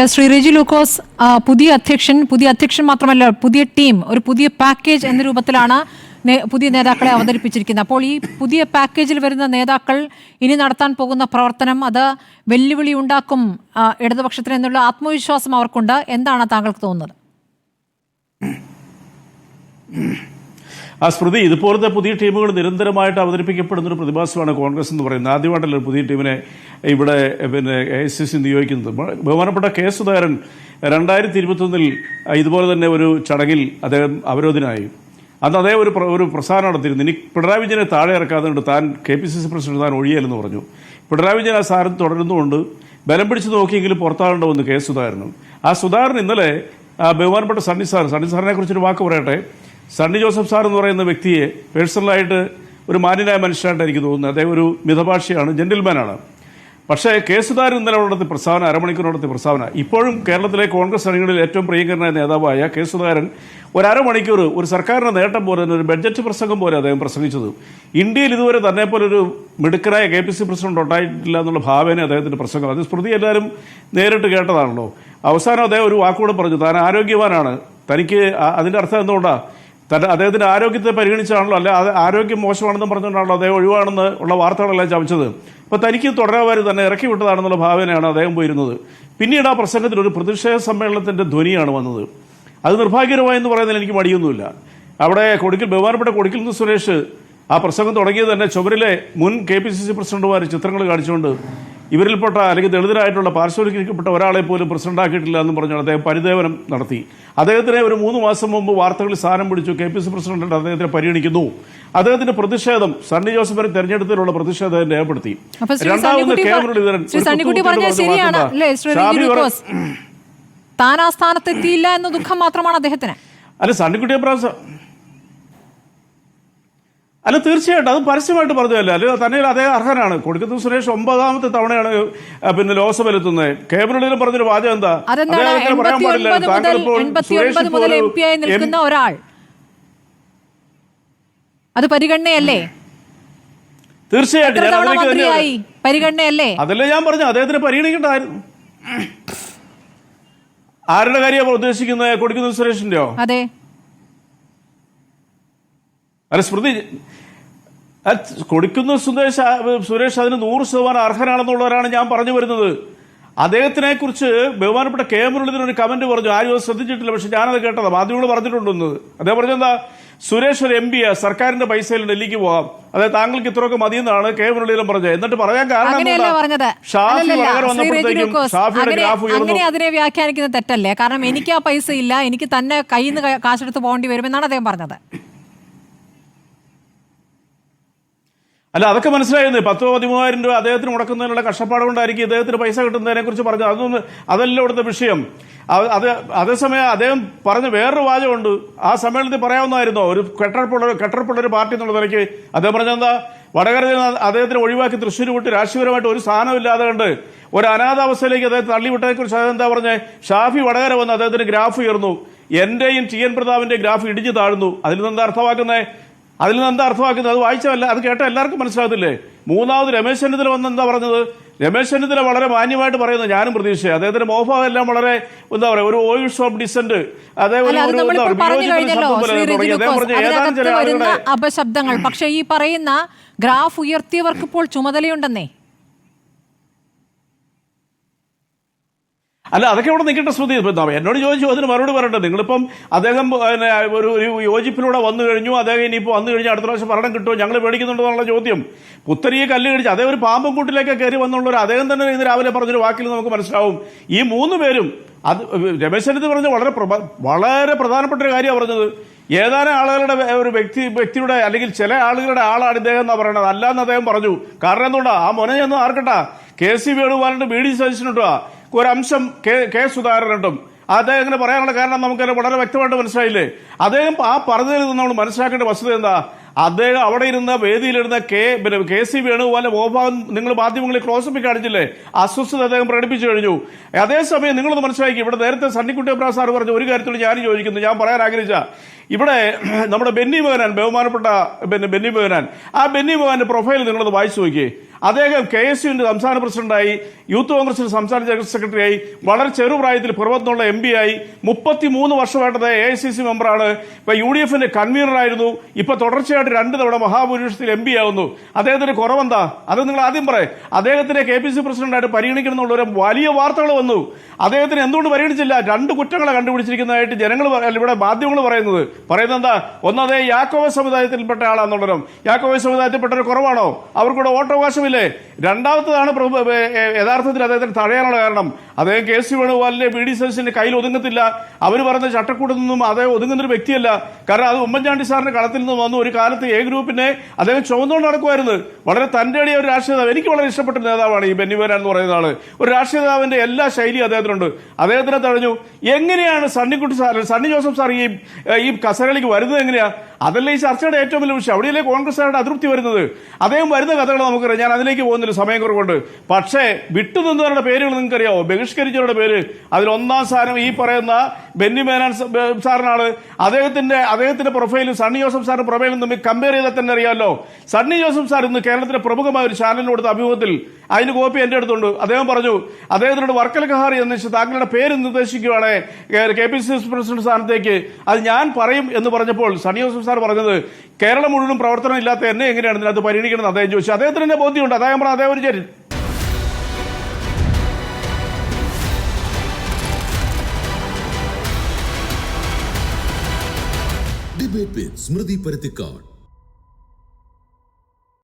ശ്രീ റെജി ലൂക്കോസ്, പുതിയ അധ്യക്ഷൻ മാത്രമല്ല പുതിയ ടീം, ഒരു പുതിയ പാക്കേജ് എന്ന രൂപത്തിലാണ് പുതിയ നേതാക്കളെ അവതരിപ്പിച്ചിരിക്കുന്നത്. അപ്പോൾ ഈ പുതിയ പാക്കേജിൽ വരുന്ന നേതാക്കൾ ഇനി നടത്താൻ പോകുന്ന പ്രവർത്തനം അത് വെല്ലുവിളി ഉണ്ടാക്കും ഇടതുപക്ഷത്തിന് എന്നുള്ള ആത്മവിശ്വാസം അവർക്കുണ്ട്. എന്താണ് താങ്കൾക്ക് തോന്നുന്നത്? സ്മൃതി, ഇതുപോലത്തെ പുതിയ ടീമുകൾ നിരന്തരമായിട്ട് അവതരിപ്പിക്കപ്പെടുന്ന ഒരു പ്രതിഭാസമാണ് കോൺഗ്രസ് എന്ന് പറയുന്നത്. ആദ്യമായിട്ടല്ല ഒരു പുതിയ ടീമിനെ ഇവിടെ AICC നിയോഗിക്കുന്നത്. ബഹുമാനപ്പെട്ട കെ സുധാകരൻ 2021 ഇതുപോലെ തന്നെ ഒരു ചടങ്ങിൽ അദ്ദേഹം അവരോധനായി. അന്ന് അതേ ഒരു പ്രസ്ഥാനം നടത്തിയിരുന്നു. ഇനി പിണറായി വിജയനെ താഴെ ഇറക്കാതുകൊണ്ട് താൻ KPCC പ്രസിഡന്റ് താൻ ഒഴിയലെന്ന് പറഞ്ഞു. പിണറായി വിജയൻ ആ സ്ഥാനം തുടരുന്നുകൊണ്ട് ബലം പിടിച്ച് നോക്കിയെങ്കിലും പുറത്താകേണ്ട വന്നു കെ സുധാകരനും. ആ സുധാകരൻ ഇന്നലെ ബഹുമാനപ്പെട്ട സണ്ണി സാറിനെ കുറിച്ചൊരു വാക്ക് പറയട്ടെ. സണ്ണി ജോസഫ് സാർ എന്ന് പറയുന്ന വ്യക്തിയെ പേഴ്സണലായിട്ട് ഒരു മാന്യനായ മനുഷ്യനായിട്ട് എനിക്ക് തോന്നുന്നത്. അദ്ദേഹം ഒരു മിതഭാഷയാണ്, ജെന്റിൽമാനാണ്. പക്ഷേ കെ സുധാകരൻ ഇന്നലെ നടത്തിയ പ്രസ്താവന, അരമണിക്കൂർ നടത്തിയ പ്രസ്താവന, ഇപ്പോഴും കേരളത്തിലെ കോൺഗ്രസ് അണികളിൽ ഏറ്റവും പ്രിയങ്കരനായ നേതാവായ കെ സുധാകരൻ ഒരു അരമണിക്കൂർ ഒരു സർക്കാരിന്റെ നേട്ടം പോലെ തന്നെ ഒരു ബഡ്ജറ്റ് പ്രസംഗം പോലെ അദ്ദേഹം പ്രസംഗിച്ചത്. ഇന്ത്യയിൽ ഇതുവരെ തന്നെ പോലെ ഒരു മിടുക്കനായ KPCC പ്രസിഡന്റ് ഉണ്ടായിട്ടില്ല എന്നുള്ള ഭാവേന അദ്ദേഹത്തിന്റെ പ്രസംഗം. അത് സ്മൃതി എല്ലാവരും നേരിട്ട് കേട്ടതാണല്ലോ. അവസാനം അദ്ദേഹം ഒരു വാക്കുകൂടെ പറഞ്ഞു, താൻ ആരോഗ്യവാനാണ്. തനിക്ക് അതിന്റെ അർത്ഥം എന്തുകൊണ്ടാണ്? അദ്ദേഹത്തിന്റെ ആരോഗ്യത്തെ പരിഗണിച്ചാണല്ലോ, അല്ല ആരോഗ്യം മോശമാണെന്ന് പറഞ്ഞുകൊണ്ടാണല്ലോ അദ്ദേഹം ഒഴിവാണെന്ന് ഉള്ള വാർത്തകളെല്ലാം ചമച്ചത്. അപ്പോൾ തനിക്ക് തുടരാൻ തന്നെ ഇറക്കി വിട്ടതാണെന്നുള്ള ഭാവനയാണ് അദ്ദേഹം പോയിരുന്നത്. പിന്നീട് ആ പ്രസംഗത്തിൽ ഒരു പ്രതിഷേധ സമ്മേളനത്തിന്റെ ധ്വനിയാണ് വന്നത്. അത് നിർഭാഗ്യകരമായെന്ന് പറയുന്നതിൽ എനിക്ക് മടിയൊന്നുമില്ല. അവിടെ ബഹുമാനപ്പെട്ട കൊടിക്കൽ നിന്ന് സുരേഷ് ആ പ്രസംഗം തുടങ്ങിയത് തന്നെ ചുമരിലെ മുൻ KPCC പ്രസിഡന്റുമാർ ചിത്രങ്ങൾ കാണിച്ചുകൊണ്ട് ഇവരിൽപ്പെട്ട അല്ലെങ്കിൽ ദളിതരായിട്ടുള്ള പാർശ്വവൽക്കരിക്കപ്പെട്ട ഒരാളെ പോലും പ്രസിഡന്റാക്കിയിട്ടില്ല എന്ന് പറഞ്ഞാൽ അദ്ദേഹം പരിദേവനം നടത്തി. അദ്ദേഹത്തിനെ ഒരു 3 മാസം മുമ്പ് വാർത്തകളിൽ സ്ഥാനം പിടിച്ചു. KPCC പ്രസിഡന്റ് അദ്ദേഹത്തിനെ പരിഗണിക്കുന്നു. അദ്ദേഹത്തിന്റെ പ്രതിഷേധം സണ്ണി ജോസഫിനെ തെരഞ്ഞെടുത്തതിലുള്ള പ്രതിഷേധം രേഖപ്പെടുത്തി. താൻ ആ സ്ഥാനത്തെത്തിയില്ല എന്ന ദുഃഖം മാത്രമാണ് അദ്ദേഹത്തിന്. അല്ല, സണ്ണിക്കുട്ടിയെ അല്ല, തീർച്ചയായിട്ടും അത് പരസ്യമായിട്ട് പറഞ്ഞതല്ല. അല്ല, തന്നെ അദ്ദേഹം അർഹനാണ്. കൊടിക്കുന്നിൽ സുരേഷ് 9ാമത്തെ തവണയാണ് ലോക്സഭയിലെത്തുന്നത്. കേബിനെറ്റിലും പറഞ്ഞൊരു വാചകം എന്താ? പറയാൻ പാടില്ല. ഒരാൾ അത് പരിഗണനയല്ലേ? തീർച്ചയായിട്ടും പരിഗണനയല്ലേ? അതല്ലേ ഞാൻ പറഞ്ഞു, അദ്ദേഹത്തിന് പരിഗണിക്കേണ്ടായിരുന്നു. ആരുടെ കാര്യമാണ് ഉദ്ദേശിക്കുന്നത്? കൊടിക്കുന്നിൽ സുരേഷിന്റെയോ? അതെ. അല്ല സ്മൃതി, കൊടുക്കുന്ന സുരേഷ് അതിന് 100% അർഹനാണെന്നുള്ളവരാണ് ഞാൻ പറഞ്ഞു വരുന്നത്. അദ്ദേഹത്തിനെ കുറിച്ച് ബഹുമാനപ്പെട്ട കെ മുരളീധരൻ ഒരു കമന്റ് പറഞ്ഞു, ആരും അത് ശ്രദ്ധിച്ചിട്ടില്ല. പക്ഷെ ഞാനത് കേട്ടതാ, മാധ്യമങ്ങൾ പറഞ്ഞിട്ടുണ്ടെന്ന്. അദ്ദേഹം പറഞ്ഞെന്താ, സുരേഷ് ഒരു MP സർക്കാരിന്റെ പൈസയിൽ ഡൽഹിക്ക് പോകാം, അതായത് താങ്കൾക്ക് ഇത്രയൊക്കെ മതിയെന്നാണ് കെ മുരളീധരൻ പറഞ്ഞത്. എന്നിട്ട് പറയാൻ കാരണം അങ്ങനെ അതിനെ വ്യാഖ്യാനിക്കുന്നത് തെറ്റല്ലേ? കാരണം എനിക്ക് ആ പൈസ ഇല്ല, എനിക്ക് തന്നെ കയ്യിൽ നിന്ന് കാശെടുത്ത് പോകേണ്ടി വരുമെന്നാണ് അദ്ദേഹം പറഞ്ഞത്. അല്ല, അതൊക്കെ മനസ്സിലായിരുന്നു. 10,000-13,000 രൂപ അദ്ദേഹത്തിന് മുടക്കുന്നതിനുള്ള കഷ്ടപ്പാട് കൊണ്ടായിരിക്കും ഇദ്ദേഹത്തിന് പൈസ കിട്ടുന്നതിനെ കുറിച്ച് പറഞ്ഞത്. അതല്ല ഇവിടുത്തെ വിഷയം. അതേസമയം അദ്ദേഹം പറഞ്ഞ വേറൊരു വാചകമുണ്ട്. ആ സമ്മേളനത്തിൽ പറയാവുന്നതായിരുന്നോ? ഒരു കെട്ടറപ്പുള്ള ഒരു പാർട്ടി എന്നുള്ള നിലയ്ക്ക് അദ്ദേഹം പറഞ്ഞെന്താ, വടകരയിൽ അദ്ദേഹത്തിന് ഒഴിവാക്കി തൃശ്ശൂർ വിട്ട് രാഷ്ട്രീയപരമായിട്ട് ഒരു സ്ഥാനമില്ലാതെ കണ്ട് ഒരു അനാഥാവസ്ഥയിലേക്ക് അദ്ദേഹത്തെ തള്ളിവിട്ടതിനെ കുറിച്ച് അതെന്താ പറഞ്ഞേ? ഷാഫി വടകര വന്ന് അദ്ദേഹത്തിന് ഗ്രാഫ് ഉയർന്നു, എന്റെയും TN പ്രതാപിന്റെ ഗ്രാഫ് ഇടിഞ്ഞു താഴ്ന്നു. അതിൽ നിന്ന് എന്താ അർത്ഥമാക്കുന്നത്? അത് വായിച്ചല്ല, അത് കേട്ട എല്ലാവർക്കും മനസ്സിലാകത്തില്ലേ? മൂന്നാമത് രമേശ് ചെന്നിത്തല വന്ന് എന്താ പറഞ്ഞത്? രമേശ് ചെന്നിത്തല വളരെ മാന്യമായിട്ട് പറയുന്നത് ഞാനും പ്രതീക്ഷിച്ചത്. അദ്ദേഹത്തിന്റെ മോഹഭാവം എല്ലാം വളരെ എന്താ പറയുക, ഒരു ഓയിൽസ് ഓഫ് ഡിസന്റ്, അപശബ്ദങ്ങൾ. പക്ഷെ ഈ പറയുന്ന ഗ്രാഫ് ഉയർത്തിയവർക്ക് ഇപ്പോൾ ചുമതലയുണ്ടെന്നേ. അല്ല, അതൊക്കെ ഇവിടെ നിൽക്കേണ്ട സ്മൃതി. എന്നോട് ചോദിച്ചു, അതിന് മറുപടി പറയട്ടെ. നിങ്ങളിപ്പം അദ്ദേഹം ഒരു യോജിപ്പിലൂടെ വന്നു കഴിഞ്ഞു, അദ്ദേഹം ഇനിയിപ്പോൾ വന്നു കഴിഞ്ഞാൽ അടുത്ത പ്രാവശ്യം ഭരണം കിട്ടുമോ, ഞങ്ങൾ പേടിക്കുന്നുണ്ടെന്നുള്ള ചോദ്യം. പുത്തരിയെ കല്ല് കഴിച്ച് അദ്ദേഹം ഒരു പാമ്പും കൂട്ടിലേക്ക് കയറി വന്നുള്ളവർ അദ്ദേഹം തന്നെ ഇന്ന് രാവിലെ പറഞ്ഞൊരു വാക്കിൽ നമുക്ക് മനസ്സിലാവും. ഈ 3 പേരും അത് രമേശ് ചെന്നിത്തല പറഞ്ഞ വളരെ പ്രധാനപ്പെട്ട ഒരു കാര്യമാണ് പറഞ്ഞത്. ഏതാനും ആളുകളുടെ ഒരു വ്യക്തിയുടെ അല്ലെങ്കിൽ ചില ആളുകളുടെ ആളാണ് ഇദ്ദേഹം എന്നാ പറയണത്, അല്ലാന്ന് അദ്ദേഹം പറഞ്ഞു. കാരണം എന്തുകൊണ്ടാ? ആ മൊനയൊന്നും ആർക്കട്ടാ, KC വേണുഗോപാലിന്റെ BD സജഷനിട്ടാ ഒരംശം കെ സുധാകരനുണ്ടും. അദ്ദേഹം ഇങ്ങനെ പറയാനുള്ള കാരണം നമുക്ക് വളരെ വ്യക്തമായിട്ട് മനസ്സിലായില്ലേ? അദ്ദേഹം ആ പറഞ്ഞതിൽ നിന്ന് നമ്മൾ മനസ്സിലാക്കേണ്ട വസ്തുത എന്താ? അദ്ദേഹം അവിടെ ഇരുന്ന വേദിയിലിരുന്ന KC വേണുഗോപാലിന്റെ മോഹഭാവം നിങ്ങൾ മാധ്യമങ്ങളിൽ ക്ലോസപ്പിൽ കാണിച്ചില്ലേ? അസ്വസ്ഥത അദ്ദേഹം പ്രകടിപ്പിച്ചു കഴിഞ്ഞു. അതേസമയം നിങ്ങളൊന്ന് മനസ്സിലാക്കി, ഇവിടെ നേരത്തെ സണ്ണിക്കുട്ടി സാർ പറഞ്ഞ ഒരു കാര്യത്തിൽ ഞാനും ചോദിക്കുന്നു, ഞാൻ പറയാൻ ആഗ്രഹിച്ച ഇവിടെ നമ്മുടെ ബെന്നി ബെഹനാൻ, ബഹുമാനപ്പെട്ട ബെന്നി ബെഹനാൻ, ആ ബെന്നി ബെഹനാന്റെ പ്രൊഫൈൽ നിങ്ങളത് വായിച്ചു നോക്കിയേ. അദ്ദേഹം KSUവിന്റെ സംസ്ഥാന പ്രസിഡന്റായി, യൂത്ത് കോൺഗ്രസിന്റെ സംസ്ഥാന ജനറൽ സെക്രട്ടറിയായി, വളരെ ചെറുപ്രായത്തിൽ പുറത്തുനിന്നുള്ള MP ആയി, 33 വർഷമായിട്ട് AICC മെമ്പറാണ്. ഇപ്പൊ UDFന്റെ കൺവീനറായിരുന്നു. ഇപ്പൊ തുടർച്ചയായിട്ട് 2 തവണ മഹാഭൂരിപക്ഷത്തിൽ MP ആവുന്നു. അദ്ദേഹത്തിന്റെ കുറവെന്താ? അത് നിങ്ങൾ ആദ്യം പറയും. അദ്ദേഹത്തിനെ KPC പ്രസിഡന്റായിട്ട് പരിഗണിക്കണമെന്നുള്ള ഒരു വലിയ വാർത്തകൾ വന്നു. അദ്ദേഹത്തിന് എന്തുകൊണ്ട് പരിഗണിച്ചില്ല? 2 കുറ്റങ്ങളെ കണ്ടുപിടിച്ചിരിക്കുന്നതായിട്ട് ഇവിടെ മാധ്യമങ്ങൾ പറയുന്നത് എന്താ? ഒന്നത് യാക്കോബ സമുദായത്തിൽപ്പെട്ട ആളാന്നുള്ളതും, യാക്കോബ സമുദായത്തിൽപ്പെട്ട ഒരു കുറവാണോ? അവർക്കൂടെ വോട്ടവകാശമില്ലേ? രണ്ടാമത്തതാണ് യഥാർത്ഥത്തിൽ അദ്ദേഹത്തിന് തടയാനുള്ള കാരണം. അദ്ദേഹം KC വേണുഗോപാലിന്റെ BD സതീശന്റെ കയ്യിൽ ഒതുങ്ങത്തില്ല. അവർ പറഞ്ഞ ചട്ടക്കൂട്ടിൽ നിന്നും അദ്ദേഹം ഒതുങ്ങുന്നൊരു വ്യക്തിയല്ല. കാരണം അത് ഉമ്മൻചാണ്ടി സാറിന്റെ കളത്തിൽ നിന്ന് വന്നു. ഒരു കാലത്ത് A ഗ്രൂപ്പിനെ അദ്ദേഹം ചുമന്നുകൊണ്ട് നടക്കുമായിരുന്നു. വളരെ തന്റേടിയ ഒരു രാഷ്ട്രീയ നേതാവ്. എനിക്ക് വളരെ ഇഷ്ടപ്പെട്ട നേതാവാണ് ഈ ബെന്നി ബെഹനാൻ എന്ന് പറയുന്ന ആള്. ഒരു രാഷ്ട്രീയ നേതാവിന്റെ എല്ലാ ശൈലിയും അദ്ദേഹത്തിനുണ്ട്. അദ്ദേഹത്തിനെ തടഞ്ഞു. എങ്ങനെയാണ് സണ്ണി ജോസഫ് സാർ ഈ കസേരയിലേക്ക് വരുന്നത്? എങ്ങനെയാ? അതല്ല ഈ ചർച്ചയുടെ ഏറ്റവും വലിയ വിഷയം. അവിടെയല്ലേ കോൺഗ്രസ്സുകാരുടെ അതൃപ്തി വരുന്നത്. അദ്ദേഹം വരുന്ന കഥകൾ നമുക്കറിയാം. ഞാൻ അതിലേക്ക് പോകുന്നില്ല, സമയം കുറവുണ്ട്. പക്ഷേ വിട്ടുനിന്നവരുടെ പേരുകൾ നിങ്ങൾക്കറിയാവോ? ബഹിഷ്കരിച്ചവരുടെ പേര്. അതിൽ ഒന്നാം സ്ഥാനം ഈ പറയുന്ന ബെന്നി ബെഹനാൻ സാറിനാണ്. അദ്ദേഹത്തിന്റെ പ്രൊഫൈലും സണ്ണി ജോസഫ് സാറിന്റെ പ്രൊഫൈലും തമ്മിൽ കമ്പയർ ചെയ്താൽ തന്നെ അറിയാമല്ലോ. സണ്ണി ജോസഫ് സാർ ഇന്ന് കേരളത്തിലെ പ്രമുഖമായ ഒരു ചാനലിന് കൊടുത്ത അഭിമുഖത്തിൽ, അതിന് കോപ്പി എന്റെ അടുത്തുണ്ട്, അദ്ദേഹം പറഞ്ഞു അദ്ദേഹത്തിനോട് വർക്കല കഹാറി എന്ന് താങ്കളുടെ പേര് നിർദ്ദേശിക്കുകയാണ് KPCC പ്രസിഡന്റ് സ്ഥാനത്തേക്ക്, അത് ഞാൻ പറയും എന്ന് പറഞ്ഞപ്പോൾ സണ്ണി ജോസഫ് സാർ പറഞ്ഞത് കേരളം മുഴുവൻ പ്രവർത്തനം ഇല്ലാത്ത എന്നെ എങ്ങനെയാണ് ഇതിനകത്ത് പരിഗണിക്കണമെന്ന് അദ്ദേഹം ചോദിച്ചു. അദ്ദേഹത്തിന് തന്നെ ബോധ്യമുണ്ട്. അദ്ദേഹം പറഞ്ഞ അദ്ദേഹം ഒരു ചേരി ഡിബേറ്റ് വിത്ത് സ്മൃതി പരുത്തിക്കാട്.